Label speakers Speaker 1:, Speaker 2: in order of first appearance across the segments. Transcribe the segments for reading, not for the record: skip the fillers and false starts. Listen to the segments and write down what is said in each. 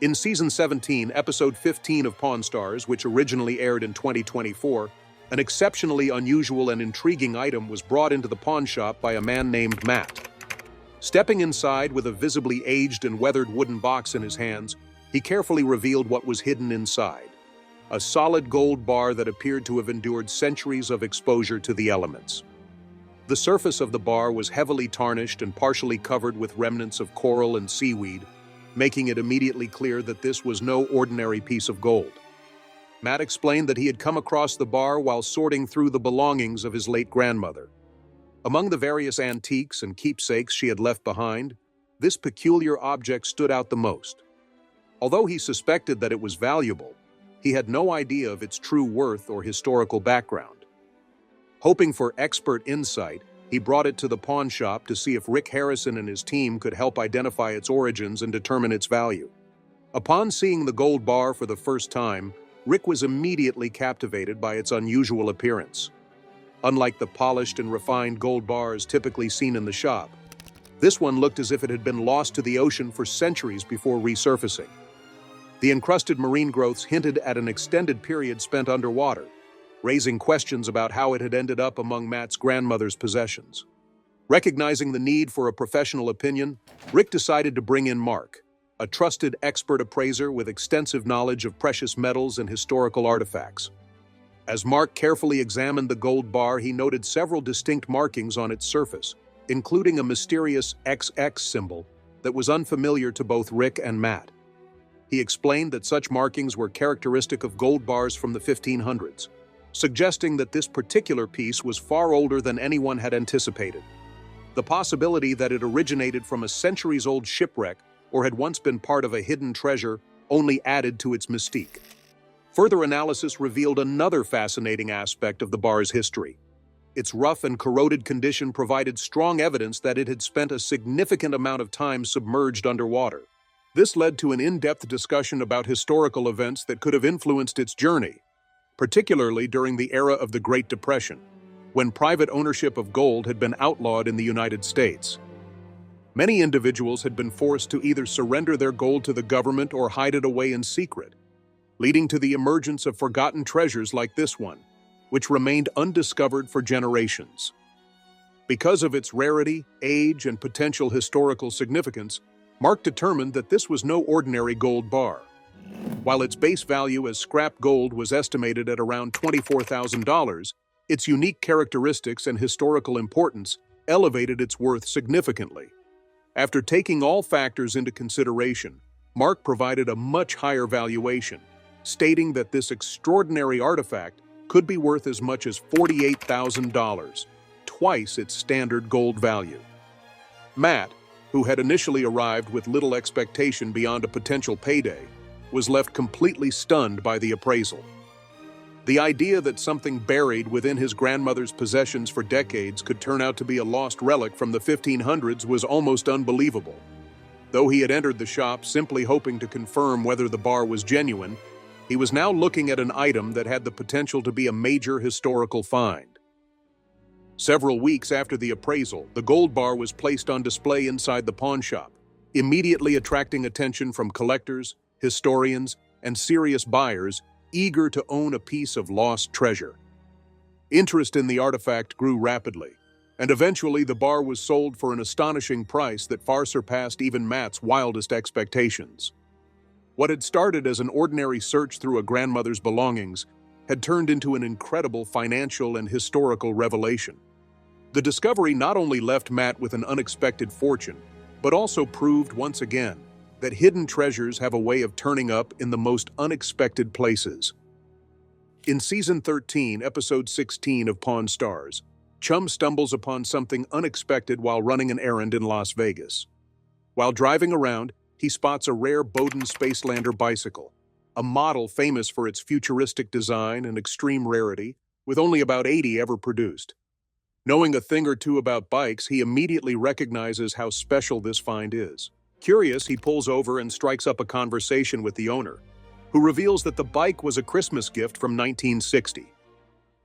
Speaker 1: In Season 17, Episode 15 of Pawn Stars, which originally aired in 2024, an exceptionally unusual and intriguing item was brought into the pawn shop by a man named Matt. Stepping inside with a visibly aged and weathered wooden box in his hands, he carefully revealed what was hidden inside. A solid gold bar that appeared to have endured centuries of exposure to the elements. The surface of the bar was heavily tarnished and partially covered with remnants of coral and seaweed, making it immediately clear that this was no ordinary piece of gold. Matt explained that he had come across the bar while sorting through the belongings of his late grandmother. Among the various antiques and keepsakes she had left behind, this peculiar object stood out the most. Although he suspected that it was valuable, he had no idea of its true worth or historical background. Hoping for expert insight, he brought it to the pawn shop to see if Rick Harrison and his team could help identify its origins and determine its value. Upon seeing the gold bar for the first time, Rick was immediately captivated by its unusual appearance. Unlike the polished and refined gold bars typically seen in the shop, this one looked as if it had been lost to the ocean for centuries before resurfacing. The encrusted marine growths hinted at an extended period spent underwater, raising questions about how it had ended up among Matt's grandmother's possessions. Recognizing the need for a professional opinion, Rick decided to bring in Mark, a trusted expert appraiser with extensive knowledge of precious metals and historical artifacts. As Mark carefully examined the gold bar, he noted several distinct markings on its surface, including a mysterious XX symbol that was unfamiliar to both Rick and Matt. He explained that such markings were characteristic of gold bars from the 1500s, suggesting that this particular piece was far older than anyone had anticipated. The possibility that it originated from a centuries-old shipwreck or had once been part of a hidden treasure only added to its mystique. Further analysis revealed another fascinating aspect of the bar's history. Its rough and corroded condition provided strong evidence that it had spent a significant amount of time submerged underwater. This led to an in-depth discussion about historical events that could have influenced its journey, particularly during the era of the Great Depression, when private ownership of gold had been outlawed in the United States. Many individuals had been forced to either surrender their gold to the government or hide it away in secret, leading to the emergence of forgotten treasures like this one, which remained undiscovered for generations. Because of its rarity, age, and potential historical significance, Mark determined that this was no ordinary gold bar. While its base value as scrap gold was estimated at around $24,000, its unique characteristics and historical importance elevated its worth significantly. After taking all factors into consideration, Mark provided a much higher valuation, stating that this extraordinary artifact could be worth as much as $48,000, twice its standard gold value. Matt, who had initially arrived with little expectation beyond a potential payday, was left completely stunned by the appraisal. The idea that something buried within his grandmother's possessions for decades could turn out to be a lost relic from the 1500s was almost unbelievable. Though he had entered the shop simply hoping to confirm whether the bar was genuine, he was now looking at an item that had the potential to be a major historical find. Several weeks after the appraisal, the gold bar was placed on display inside the pawn shop, immediately attracting attention from collectors, historians, and serious buyers eager to own a piece of lost treasure. Interest in the artifact grew rapidly, and eventually the bar was sold for an astonishing price that far surpassed even Matt's wildest expectations. What had started as an ordinary search through a grandmother's belongings had turned into an incredible financial and historical revelation. The discovery not only left Matt with an unexpected fortune, but also proved once again that hidden treasures have a way of turning up in the most unexpected places. In Season 13, Episode 16 of Pawn Stars, Chum stumbles upon something unexpected while running an errand in Las Vegas. While driving around, he spots a rare Bowden Spacelander bicycle, a model famous for its futuristic design and extreme rarity, with only about 80 ever produced. Knowing a thing or two about bikes, he immediately recognizes how special this find is. Curious, he pulls over and strikes up a conversation with the owner, who reveals that the bike was a Christmas gift from 1960.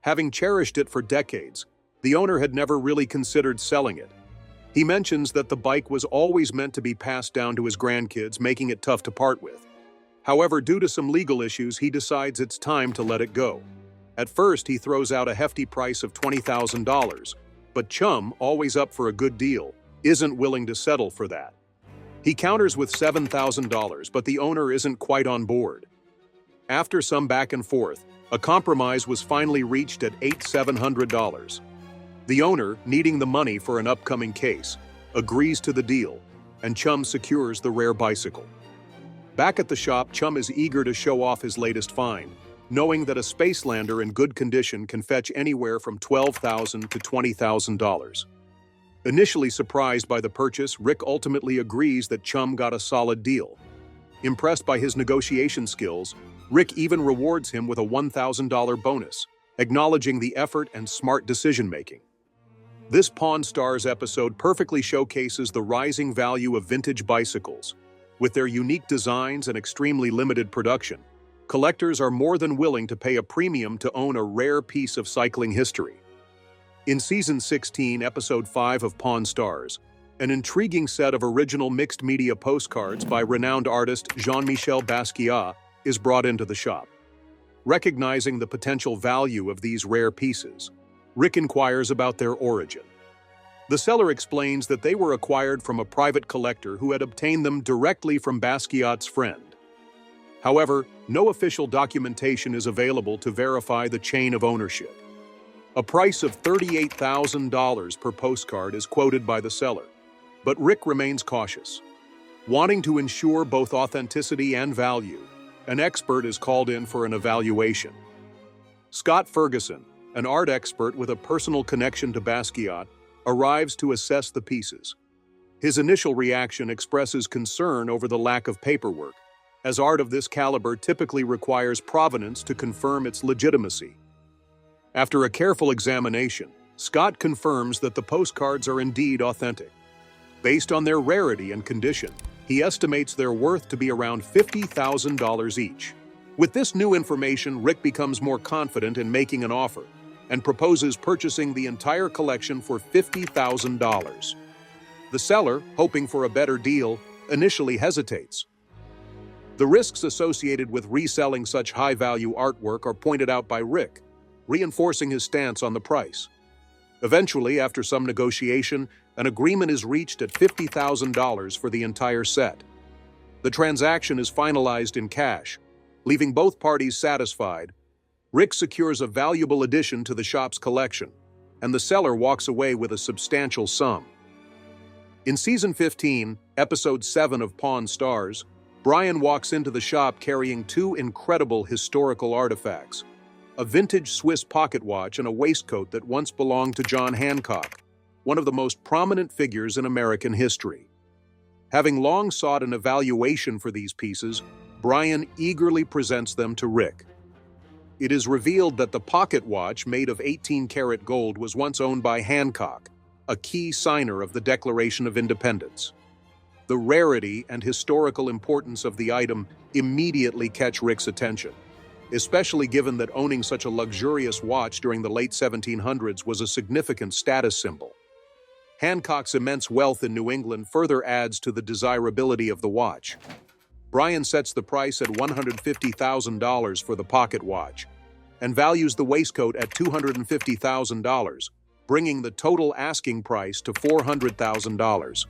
Speaker 1: Having cherished it for decades, the owner had never really considered selling it. He mentions that the bike was always meant to be passed down to his grandkids, making it tough to part with. However, due to some legal issues, he decides it's time to let it go. At first, he throws out a hefty price of $20,000, but Chum, always up for a good deal, isn't willing to settle for that. He counters with $7,000, but the owner isn't quite on board. After some back and forth, a compromise was finally reached at $8,700. The owner, needing the money for an upcoming case, agrees to the deal, and Chum secures the rare bicycle. Back at the shop, Chum is eager to show off his latest find, knowing that a spacelander in good condition can fetch anywhere from $12,000 to $20,000. Initially surprised by the purchase, Rick ultimately agrees that Chum got a solid deal. Impressed by his negotiation skills, Rick even rewards him with a $1,000 bonus, acknowledging the effort and smart decision-making. This Pawn Stars episode perfectly showcases the rising value of vintage bicycles. With their unique designs and extremely limited production, collectors are more than willing to pay a premium to own a rare piece of cycling history. In Season 16, Episode 5 of Pawn Stars, an intriguing set of original mixed-media postcards by renowned artist Jean-Michel Basquiat is brought into the shop. Recognizing the potential value of these rare pieces, Rick inquires about their origin. The seller explains that they were acquired from a private collector who had obtained them directly from Basquiat's friend. However, no official documentation is available to verify the chain of ownership. A price of $38,000 per postcard is quoted by the seller, but Rick remains cautious. Wanting to ensure both authenticity and value, an expert is called in for an evaluation. Scott Ferguson, an art expert with a personal connection to Basquiat, arrives to assess the pieces. His initial reaction expresses concern over the lack of paperwork, as art of this caliber typically requires provenance to confirm its legitimacy. After a careful examination, Scott confirms that the postcards are indeed authentic. Based on their rarity and condition, he estimates their worth to be around $50,000 each. With this new information, Rick becomes more confident in making an offer and proposes purchasing the entire collection for $50,000. The seller, hoping for a better deal, initially hesitates. The risks associated with reselling such high-value artwork are pointed out by Rick, reinforcing his stance on the price. Eventually, after some negotiation, an agreement is reached at $50,000 for the entire set. The transaction is finalized in cash, leaving both parties satisfied. Rick secures a valuable addition to the shop's collection, and the seller walks away with a substantial sum. In Season 15, Episode 7 of Pawn Stars, Brian walks into the shop carrying two incredible historical artifacts: a vintage Swiss pocket watch and a waistcoat that once belonged to John Hancock, one of the most prominent figures in American history. Having long sought an evaluation for these pieces, Brian eagerly presents them to Rick. It is revealed that the pocket watch, made of 18-karat gold, was once owned by Hancock, a key signer of the Declaration of Independence. The rarity and historical importance of the item immediately catch Rick's attention, especially given that owning such a luxurious watch during the late 1700s was a significant status symbol. Hancock's immense wealth in New England further adds to the desirability of the watch. Brian sets the price at $150,000 for the pocket watch and values the waistcoat at $250,000, bringing the total asking price to $400,000.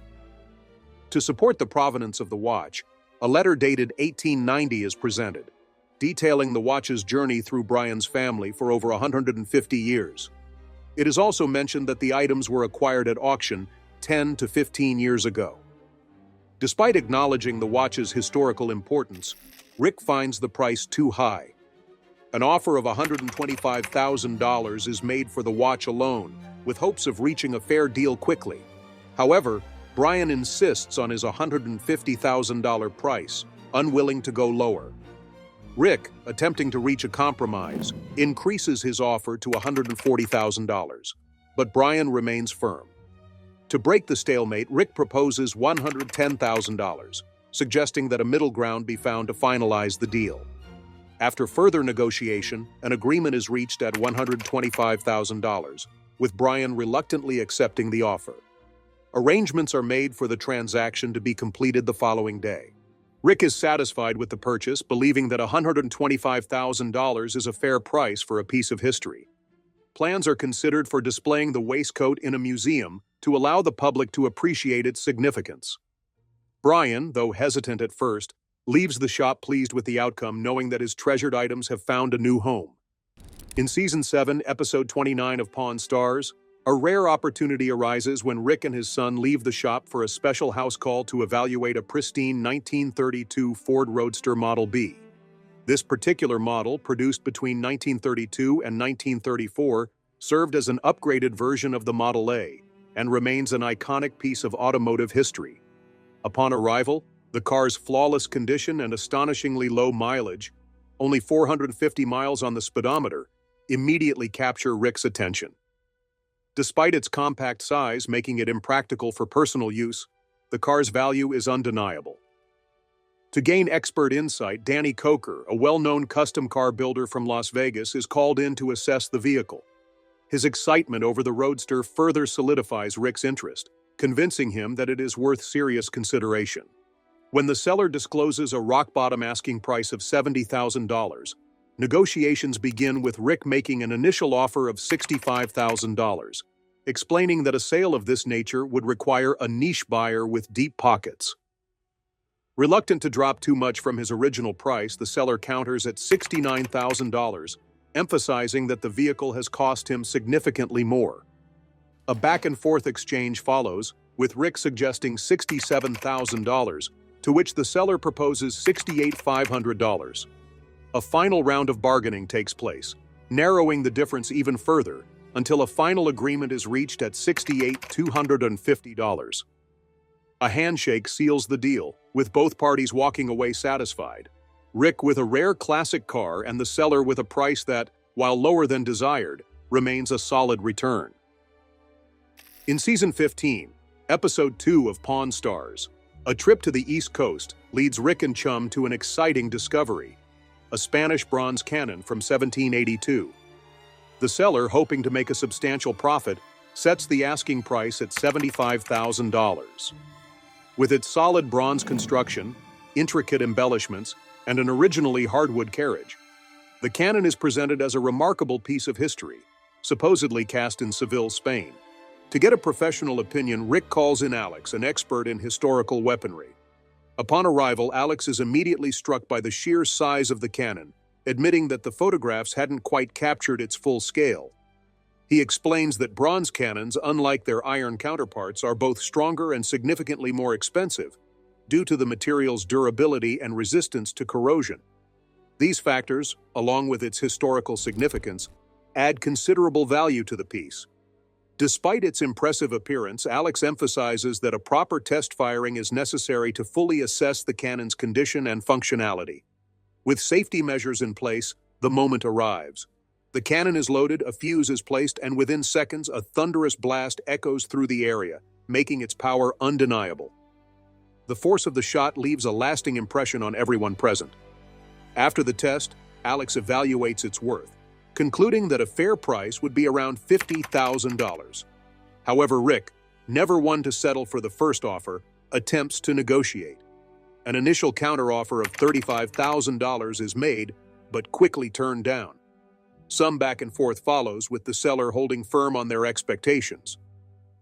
Speaker 1: To support the provenance of the watch, a letter dated 1890 is presented, detailing the watch's journey through Brian's family for over 150 years. It is also mentioned that the items were acquired at auction 10 to 15 years ago. Despite acknowledging the watch's historical importance, Rick finds the price too high. An offer of $125,000 is made for the watch alone, with hopes of reaching a fair deal quickly. However, Brian insists on his $150,000 price, unwilling to go lower. Rick, attempting to reach a compromise, increases his offer to $140,000, but Brian remains firm. To break the stalemate, Rick proposes $110,000, suggesting that a middle ground be found to finalize the deal. After further negotiation, an agreement is reached at $125,000, with Brian reluctantly accepting the offer. Arrangements are made for the transaction to be completed the following day. Rick is satisfied with the purchase, believing that $125,000 is a fair price for a piece of history. Plans are considered for displaying the waistcoat in a museum to allow the public to appreciate its significance. Brian, though hesitant at first, leaves the shop pleased with the outcome, knowing that his treasured items have found a new home. In Season 7, Episode 29 of Pawn Stars, a rare opportunity arises when Rick and his son leave the shop for a special house call to evaluate a pristine 1932 Ford Roadster Model B. This particular model, produced between 1932 and 1934, served as an upgraded version of the Model A and remains an iconic piece of automotive history. Upon arrival, the car's flawless condition and astonishingly low mileage, only 450 miles on the speedometer, immediately capture Rick's attention. Despite its compact size making it impractical for personal use, the car's value is undeniable. To gain expert insight, Danny Coker, a well-known custom car builder from Las Vegas, is called in to assess the vehicle. His excitement over the Roadster further solidifies Rick's interest, convincing him that it is worth serious consideration. When the seller discloses a rock-bottom asking price of $70,000, negotiations begin with Rick making an initial offer of $65,000, explaining that a sale of this nature would require a niche buyer with deep pockets. Reluctant to drop too much from his original price, the seller counters at $69,000, emphasizing that the vehicle has cost him significantly more. A back-and-forth exchange follows, with Rick suggesting $67,000, to which the seller proposes $68,500. A final round of bargaining takes place, narrowing the difference even further, until a final agreement is reached at $68,250. A handshake seals the deal, with both parties walking away satisfied. Rick with a rare classic car and the seller with a price that, while lower than desired, remains a solid return. In Season 15, Episode 2 of Pawn Stars, a trip to the East Coast leads Rick and Chum to an exciting discovery: a Spanish bronze cannon from 1782. The seller, hoping to make a substantial profit, sets the asking price at $75,000. With its solid bronze construction, intricate embellishments, and an originally hardwood carriage, the cannon is presented as a remarkable piece of history, supposedly cast in Seville, Spain. To get a professional opinion, Rick calls in Alex, an expert in historical weaponry. Upon arrival, Alex is immediately struck by the sheer size of the cannon, admitting that the photographs hadn't quite captured its full scale. He explains that bronze cannons, unlike their iron counterparts, are both stronger and significantly more expensive, due to the material's durability and resistance to corrosion. These factors, along with its historical significance, add considerable value to the piece. Despite its impressive appearance, Alex emphasizes that a proper test firing is necessary to fully assess the cannon's condition and functionality. With safety measures in place, the moment arrives. The cannon is loaded, a fuse is placed, and within seconds, a thunderous blast echoes through the area, making its power undeniable. The force of the shot leaves a lasting impression on everyone present. After the test, Alex evaluates its worth, concluding that a fair price would be around $50,000. However, Rick, never one to settle for the first offer, attempts to negotiate. An initial counteroffer of $35,000 is made, but quickly turned down. Some back and forth follows, with the seller holding firm on their expectations.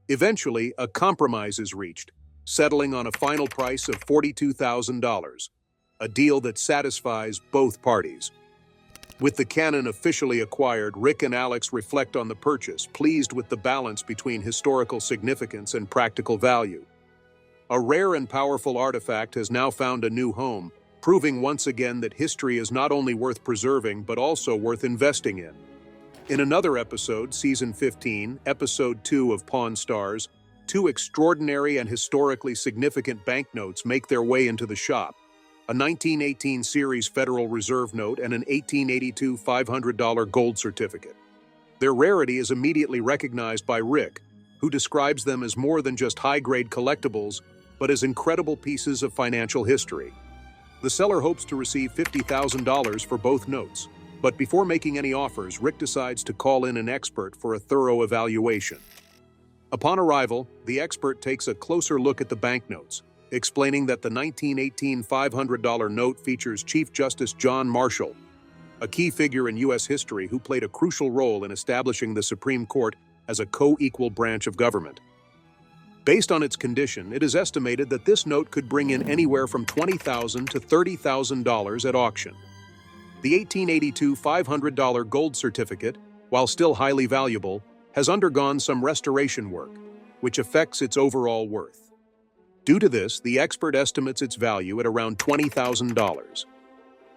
Speaker 1: Eventually, a compromise is reached, settling on a final price of $42,000, a deal that satisfies both parties. With the cannon officially acquired, Rick and Alex reflect on the purchase, pleased with the balance between historical significance and practical value. A rare and powerful artifact has now found a new home, proving once again that history is not only worth preserving but also worth investing in. In another episode, Season 15, Episode 2 of Pawn Stars, two extraordinary and historically significant banknotes make their way into the shop: a 1918 series Federal Reserve note and an 1882 $500 gold certificate. Their rarity is immediately recognized by Rick, who describes them as more than just high-grade collectibles, but as incredible pieces of financial history. The seller hopes to receive $50,000 for both notes, but before making any offers, Rick decides to call in an expert for a thorough evaluation. Upon arrival, the expert takes a closer look at the banknotes, explaining that the 1918 $500 note features Chief Justice John Marshall, a key figure in U.S. history who played a crucial role in establishing the Supreme Court as a co-equal branch of government. Based on its condition, it is estimated that this note could bring in anywhere from $20,000 to $30,000 at auction. The 1882 $500 gold certificate, while still highly valuable, has undergone some restoration work, which affects its overall worth. Due to this, the expert estimates its value at around $20,000.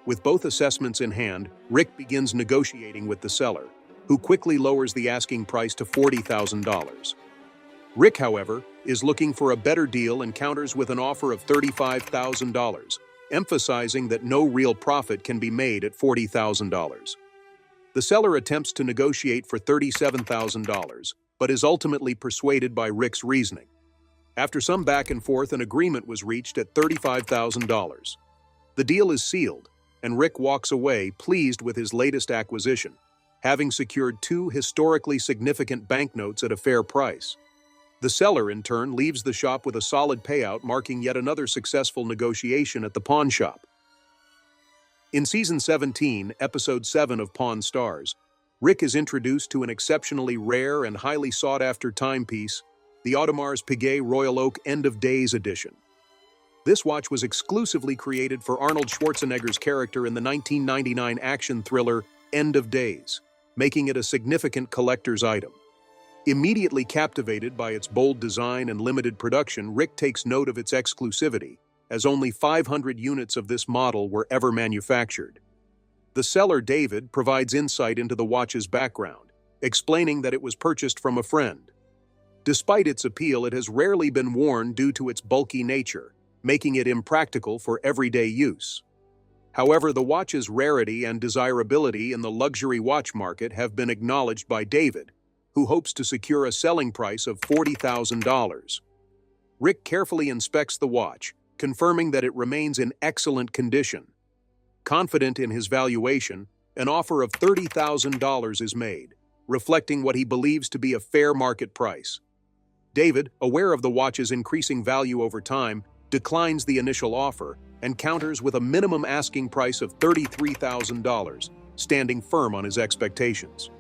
Speaker 1: With both assessments in hand, Rick begins negotiating with the seller, who quickly lowers the asking price to $40,000. Rick, however, is looking for a better deal and counters with an offer of $35,000, emphasizing that no real profit can be made at $40,000. The seller attempts to negotiate for $37,000, but is ultimately persuaded by Rick's reasoning. After some back and forth, an agreement was reached at $35,000. The deal is sealed, and Rick walks away pleased with his latest acquisition, having secured 2 historically significant banknotes at a fair price. The seller, in turn, leaves the shop with a solid payout, marking yet another successful negotiation at the pawn shop. In Season 17, Episode 7 of Pawn Stars, Rick is introduced to an exceptionally rare and highly sought-after timepiece, the Audemars Piguet Royal Oak End of Days edition. This watch was exclusively created for Arnold Schwarzenegger's character in the 1999 action thriller End of Days, making it a significant collector's item. Immediately captivated by its bold design and limited production, Rick takes note of its exclusivity, as only 500 units of this model were ever manufactured. The seller, David, provides insight into the watch's background, explaining that it was purchased from a friend. Despite its appeal, it has rarely been worn due to its bulky nature, making it impractical for everyday use. However, the watch's rarity and desirability in the luxury watch market have been acknowledged by David, who hopes to secure a selling price of $40,000. Rick carefully inspects the watch, confirming that it remains in excellent condition. Confident in his valuation, an offer of $30,000 is made, reflecting what he believes to be a fair market price. David, aware of the watch's increasing value over time, declines the initial offer and counters with a minimum asking price of $33,000, standing firm on his expectations.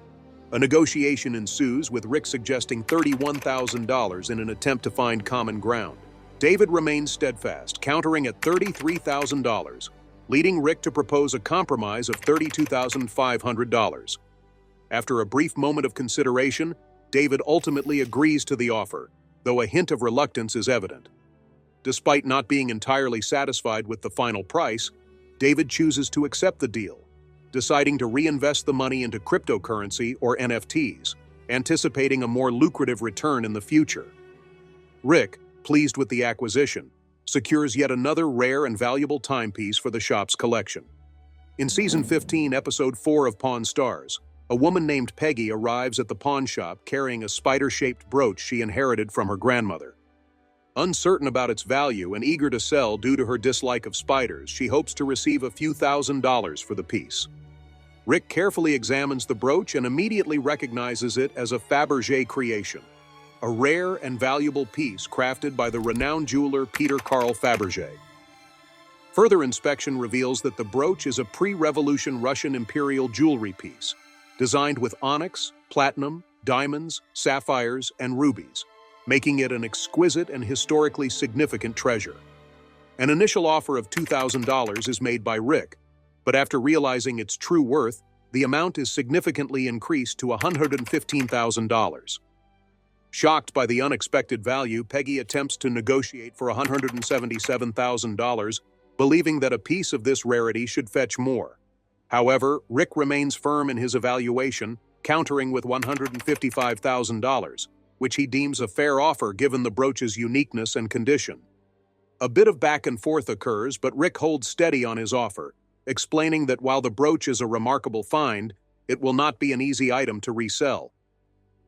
Speaker 1: A negotiation ensues, with Rick suggesting $31,000 in an attempt to find common ground. David remains steadfast, countering at $33,000, leading Rick to propose a compromise of $32,500. After a brief moment of consideration, David ultimately agrees to the offer, though a hint of reluctance is evident. Despite not being entirely satisfied with the final price, David chooses to accept the deal, deciding to reinvest the money into cryptocurrency or NFTs, anticipating a more lucrative return in the future. Rick, pleased with the acquisition, secures yet another rare and valuable timepiece for the shop's collection. In Season 15, Episode 4 of Pawn Stars, a woman named Peggy arrives at the pawn shop carrying a spider-shaped brooch she inherited from her grandmother. Uncertain about its value and eager to sell due to her dislike of spiders, she hopes to receive a few $1,000s for the piece. Rick carefully examines the brooch and immediately recognizes it as a Fabergé creation, a rare and valuable piece crafted by the renowned jeweler Peter Carl Fabergé. Further inspection reveals that the brooch is a pre-revolution Russian imperial jewelry piece, designed with onyx, platinum, diamonds, sapphires, and rubies, making it an exquisite and historically significant treasure. An initial offer of $2,000 is made by Rick, but after realizing its true worth, the amount is significantly increased to $115,000. Shocked by the unexpected value, Peggy attempts to negotiate for $177,000, believing that a piece of this rarity should fetch more. However, Rick remains firm in his evaluation, countering with $155,000, which he deems a fair offer given the brooch's uniqueness and condition. A bit of back and forth occurs, but Rick holds steady on his offer, explaining that while the brooch is a remarkable find, it will not be an easy item to resell.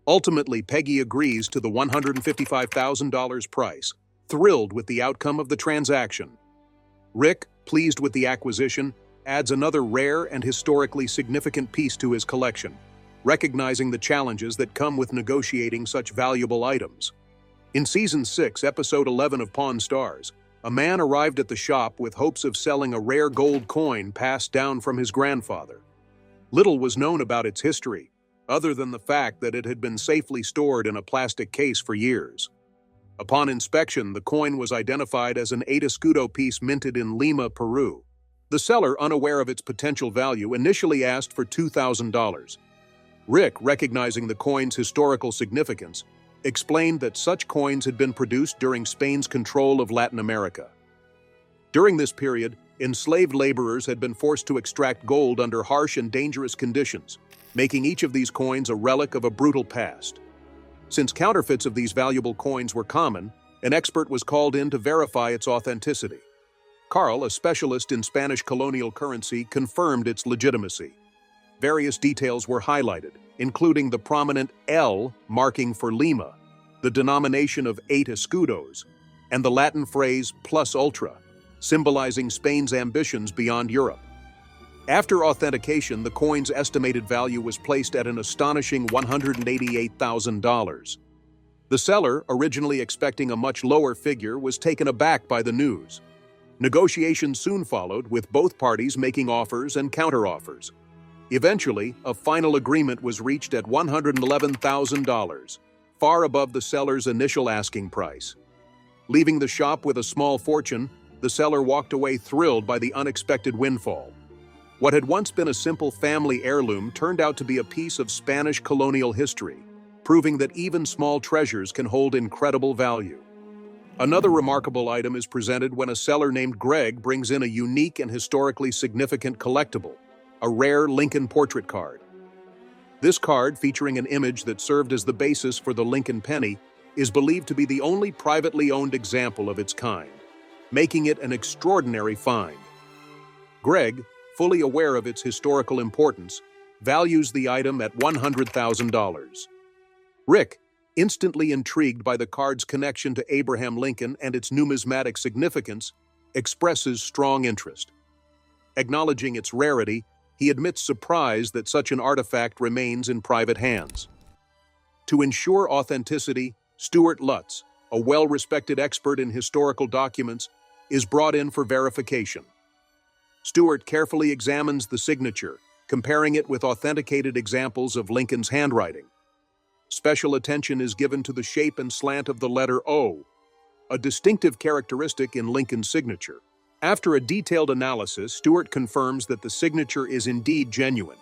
Speaker 1: Ultimately, Peggy agrees to the $155,000 price, thrilled with the outcome of the transaction. Rick, pleased with the acquisition, adds another rare and historically significant piece to his collection, recognizing the challenges that come with negotiating such valuable items. In Season 6, Episode 11 of Pawn Stars, a man arrived at the shop with hopes of selling a rare gold coin passed down from his grandfather. Little was known about its history, other than the fact that it had been safely stored in a plastic case for years. Upon inspection, the coin was identified as an 8 escudo piece minted in Lima, Peru. The seller, unaware of its potential value, initially asked for $2,000. Rick, recognizing the coin's historical significance, explained that such coins had been produced during Spain's control of Latin America. During this period, enslaved laborers had been forced to extract gold under harsh and dangerous conditions, making each of these coins a relic of a brutal past. Since counterfeits of these valuable coins were common, an expert was called in to verify its authenticity. Carl, a specialist in Spanish colonial currency, confirmed its legitimacy. Various details were highlighted, including the prominent L marking for Lima, the denomination of 8 escudos, and the Latin phrase plus ultra, symbolizing Spain's ambitions beyond Europe. After authentication, the coin's estimated value was placed at an astonishing $188,000. The seller, originally expecting a much lower figure, was taken aback by the news. Negotiations soon followed, with both parties making offers and counteroffers. Eventually, a final agreement was reached at $111,000, far above the seller's initial asking price. Leaving the shop with a small fortune, the seller walked away thrilled by the unexpected windfall. What had once been a simple family heirloom turned out to be a piece of Spanish colonial history, proving that even small treasures can hold incredible value. Another remarkable item is presented when a seller named Greg brings in a unique and historically significant collectible, a rare Lincoln portrait card. This card, featuring an image that served as the basis for the Lincoln penny, is believed to be the only privately owned example of its kind, making it an extraordinary find. Greg, fully aware of its historical importance, values the item at $100,000. Rick, instantly intrigued by the card's connection to Abraham Lincoln and its numismatic significance, expresses strong interest. Acknowledging its rarity, he admits surprise that such an artifact remains in private hands. To ensure authenticity, Stuart Lutz, a well-respected expert in historical documents, is brought in for verification. Stuart carefully examines the signature, comparing it with authenticated examples of Lincoln's handwriting. Special attention is given to the shape and slant of the letter O, a distinctive characteristic in Lincoln's signature. After a detailed analysis, Stuart confirms that the signature is indeed genuine,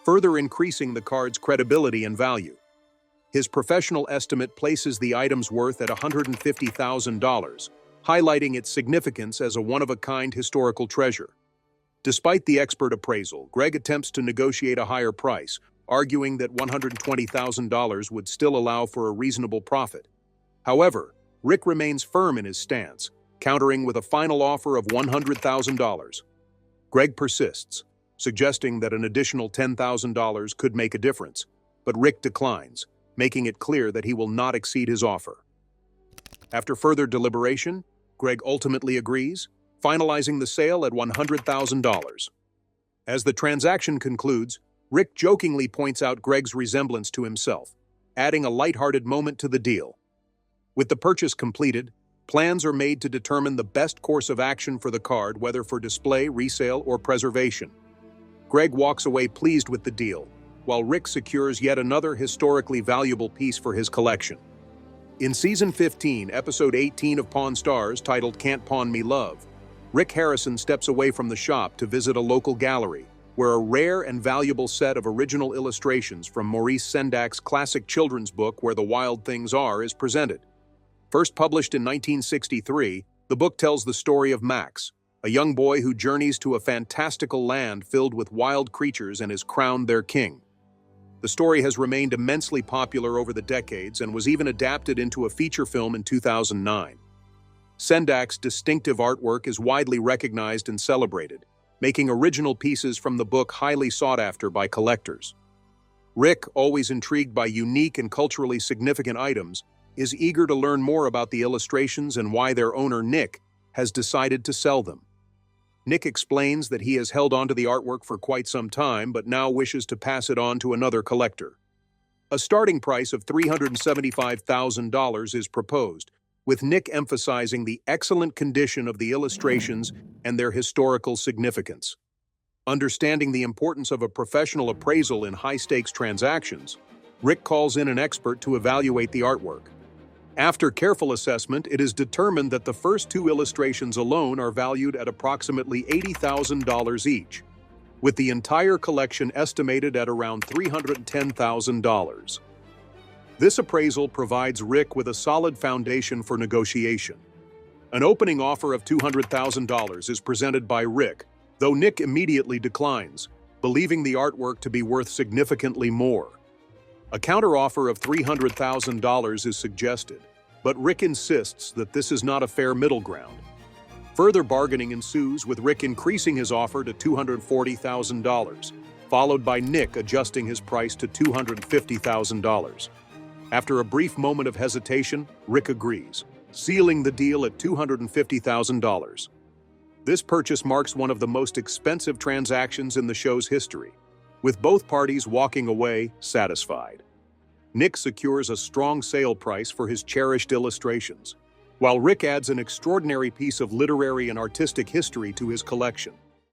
Speaker 1: further increasing the card's credibility and value. His professional estimate places the item's worth at $150,000, highlighting its significance as a one-of-a-kind historical treasure. Despite the expert appraisal, Greg attempts to negotiate a higher price, arguing that $120,000 would still allow for a reasonable profit. However, Rick remains firm in his stance, countering with a final offer of $100,000. Greg persists, suggesting that an additional $10,000 could make a difference, but Rick declines, making it clear that he will not exceed his offer. After further deliberation, Greg ultimately agrees, finalizing the sale at $100,000. As the transaction concludes, Rick jokingly points out Greg's resemblance to himself, adding a lighthearted moment to the deal. With the purchase completed, plans are made to determine the best course of action for the card, whether for display, resale, or preservation. Greg walks away pleased with the deal, while Rick secures yet another historically valuable piece for his collection. In Season 15, Episode 18 of Pawn Stars, titled Can't Pawn Me Love, Rick Harrison steps away from the shop to visit a local gallery, where a rare and valuable set of original illustrations from Maurice Sendak's classic children's book Where the Wild Things Are is presented. First published in 1963, the book tells the story of Max, a young boy who journeys to a fantastical land filled with wild creatures and is crowned their king. The story has remained immensely popular over the decades and was even adapted into a feature film in 2009. Sendak's distinctive artwork is widely recognized and celebrated, making original pieces from the book highly sought after by collectors. Rick, always intrigued by unique and culturally significant items, is eager to learn more about the illustrations and why their owner, Nick, has decided to sell them. Nick explains that he has held onto the artwork for quite some time, but now wishes to pass it on to another collector. A starting price of $375,000 is proposed, with Nick emphasizing the excellent condition of the illustrations and their historical significance. Understanding the importance of a professional appraisal in high-stakes transactions, Rick calls in an expert to evaluate the artwork. After careful assessment, it is determined that the first two illustrations alone are valued at approximately $80,000 each, with the entire collection estimated at around $310,000. This appraisal provides Rick with a solid foundation for negotiation. An opening offer of $200,000 is presented by Rick, though Nick immediately declines, believing the artwork to be worth significantly more. A counteroffer of $300,000 is suggested, but Rick insists that this is not a fair middle ground. Further bargaining ensues, with Rick increasing his offer to $240,000, followed by Nick adjusting his price to $250,000. After a brief moment of hesitation, Rick agrees, sealing the deal at $250,000. This purchase marks one of the most expensive transactions in the show's history, with both parties walking away satisfied. Nick secures a strong sale price for his cherished illustrations, while Rick adds an extraordinary piece of literary and artistic history to his collection.